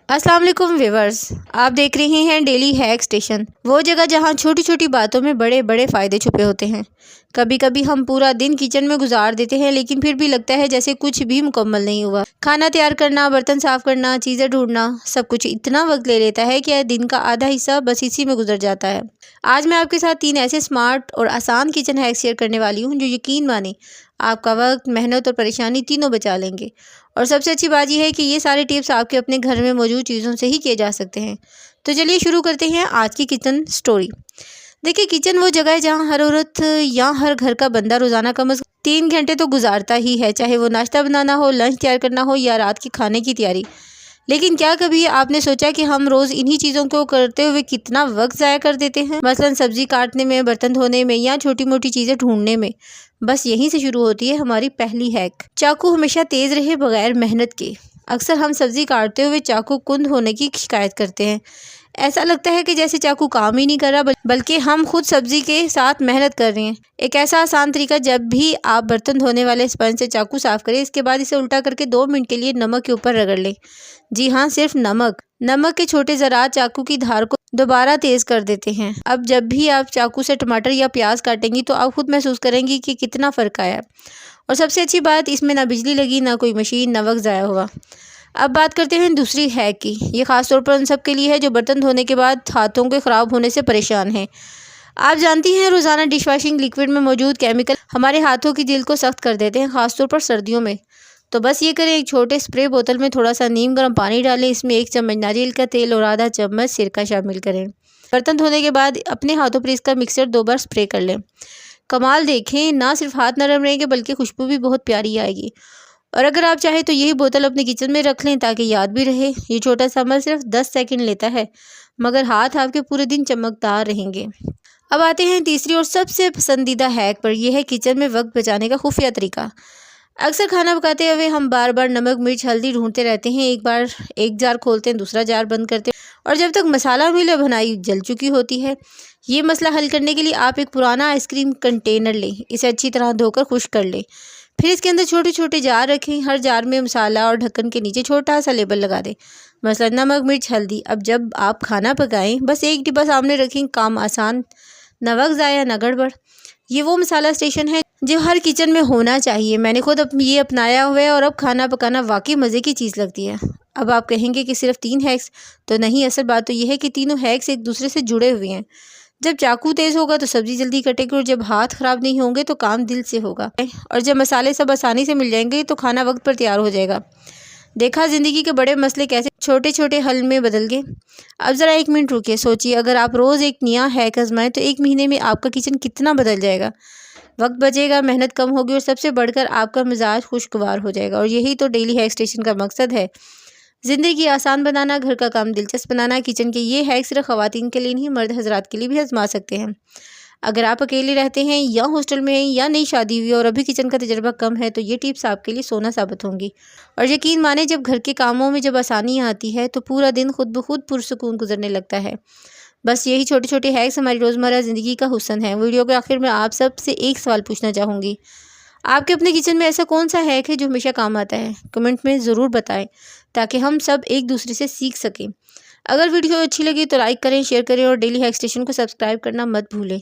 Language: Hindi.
अस्सलाम वालेकुम व्यूवर्स, आप देख रहे हैं डेली हैक स्टेशन, वो जगह जहां छोटी छोटी बातों में बड़े बड़े फ़ायदे छुपे होते हैं। कभी कभी हम पूरा दिन किचन में गुजार देते हैं, लेकिन फिर भी लगता है जैसे कुछ भी मुकम्मल नहीं हुआ। खाना तैयार करना, बर्तन साफ करना, चीज़ें ढूंढना, सब कुछ इतना वक्त ले लेता है कि दिन का आधा हिस्सा बस इसी में गुजर जाता है। आज मैं आपके साथ 3 ऐसे स्मार्ट और आसान किचन हैक शेयर करने वाली हूँ जो यकीन माने आपका वक्त, मेहनत और परेशानी तीनों बचा लेंगे। और सबसे अच्छी बात यह है कि ये सारे टिप्स आपके अपने घर में मौजूद चीज़ों से ही किए जा सकते हैं। तो चलिए शुरू करते हैं आज की किचन स्टोरी। देखिए, किचन वो जगह है जहाँ हर औरत या हर घर का बंदा रोज़ाना कम से कम 3 घंटे तो गुजारता ही है, चाहे वो नाश्ता बनाना हो, लंच तैयार करना हो या रात के खाने की तैयारी। लेकिन क्या कभी आपने सोचा कि हम रोज़ इन्हीं चीज़ों को करते हुए कितना वक्त ज़ाया कर देते हैं? मसलन सब्जी काटने में, बर्तन धोने में या छोटी मोटी चीज़ें ढूंढने में। बस यहीं से शुरू होती है हमारी पहली हैक। चाकू हमेशा तेज़ रहे बगैर मेहनत के। अक्सर हम सब्जी काटते हुए चाकू कुंद होने की शिकायत करते हैं। ऐसा लगता है कि जैसे चाकू काम ही नहीं कर रहा, बल्कि हम खुद सब्जी के साथ मेहनत कर रहे हैं। एक ऐसा आसान तरीका, जब भी आप बर्तन धोने वाले स्पंज से चाकू साफ करें, इसके बाद इसे उल्टा करके 2 मिनट के लिए नमक के ऊपर रगड़ लें। जी हाँ, सिर्फ नमक। नमक के छोटे ज़रात चाकू की धार को दोबारा तेज़ कर देते हैं। अब जब भी आप चाकू से टमाटर या प्याज काटेंगी तो आप खुद महसूस करेंगी कि कितना फ़र्क आया। और सबसे अच्छी बात, इसमें ना बिजली लगी, ना कोई मशीन, ना वक्त ज़ाया हुआ। अब बात करते हैं दूसरी हैक की। ये ख़ास तौर पर उन सब के लिए है जो बर्तन धोने के बाद हाथों के ख़राब होने से परेशान हैं। आप जानती हैं, रोज़ाना डिशवॉशिंग लिक्विड में मौजूद केमिकल हमारे हाथों की जेल को सख्त कर देते हैं, ख़ासतौर पर सर्दियों में। तो बस ये करें, एक छोटे स्प्रे बोतल में थोड़ा सा नीम गर्म पानी डालें, इसमें 1 चम्मच नारियल का तेल और आधा चम्मच सिरका शामिल करें। बर्तन धोने के बाद अपने हाथों पर इसका मिक्सचर 2 बार स्प्रे कर लें। कमाल देखें, ना सिर्फ हाथ नरम रहेंगे बल्कि खुशबू भी बहुत प्यारी आएगी। और अगर आप चाहें तो यही बोतल अपने किचन में रख लें ताकि याद भी रहे। ये छोटा सा अमल सिर्फ 10 सेकंड लेता है, मगर हाथ आपके पूरे दिन चमकदार रहेंगे। अब आते हैं तीसरी और सबसे पसंदीदा हैक पर। यह है किचन में वक्त बचाने का खुफिया तरीका। अक्सर खाना पकाते हुए हम बार बार नमक, मिर्च, हल्दी ढूंढते रहते हैं। एक बार एक जार खोलते हैं, दूसरा जार बंद करते हैं, और जब तक मसाला मिले भुनाई जल चुकी होती है। ये मसला हल करने के लिए आप एक पुराना आइसक्रीम कंटेनर लें, इसे अच्छी तरह धोकर खुश्क कर लें। फिर इसके अंदर छोटे छोटे जार रखें। हर जार में मसाला और ढक्कन के नीचे छोटा सा लेबल लगा दें, मसलन नमक, मिर्च, हल्दी। अब जब आप खाना पकाएं, बस एक डिब्बा सामने रखें। काम आसान, न वक्त ज़ाया, न गड़बड़। ये वो मसाला स्टेशन है जो हर किचन में होना चाहिए। मैंने खुद ये अपनाया हुआ है और अब खाना पकाना वाकई मज़े की चीज़ लगती है। अब आप कहेंगे कि सिर्फ 3 हैक्स, तो नहीं, असल बात तो यह है कि तीनों हैक्स एक दूसरे से जुड़े हुए हैं। जब चाकू तेज़ होगा तो सब्जी जल्दी कटेगी, और जब हाथ ख़राब नहीं होंगे तो काम दिल से होगा, और जब मसाले सब आसानी से मिल जाएंगे तो खाना वक्त पर तैयार हो जाएगा। देखा, ज़िंदगी के बड़े मसले कैसे छोटे छोटे हल में बदल गए। अब ज़रा 1 मिनट रुकिए, सोचिए, अगर आप रोज़ एक नया हैक आजमाएं तो 1 महीने में आपका किचन कितना बदल जाएगा। वक्त बचेगा, मेहनत कम होगी, और सबसे बढ़कर आपका मिजाज खुशगवार हो जाएगा। और यही तो डेली हैक स्टेशन का मकसद है, ज़िंदगी आसान बनाना, घर का काम दिलचस्प बनाना। किचन के ये हैक सिर्फ ख़वातीन के लिए नहीं, मर्द हजरात के लिए भी आजमा सकते हैं। अगर आप अकेले रहते हैं या हॉस्टल में हैं या नई शादी हुई और अभी किचन का तजर्बा कम है, तो ये टिप्स आपके लिए सोना साबित होंगी। और यकीन माने, जब घर के कामों में जब आसानी आती है तो पूरा दिन खुद ब खुद पुरसुकून गुजरने लगता है। बस यही छोटे छोटे हैक्स हमारी रोज़मर्रा ज़िंदगी का हुस्न है। वीडियो के आखिर में आप सबसे एक सवाल पूछना चाहूँगी, आपके अपने किचन में ऐसा कौन सा हैक है जो हमेशा काम आता है? कमेंट में ज़रूर बताएं ताकि हम सब एक दूसरे से सीख सकें। अगर वीडियो अच्छी लगी तो लाइक करें, शेयर करें, और डेली हैक स्टेशन को सब्सक्राइब करना मत भूलें।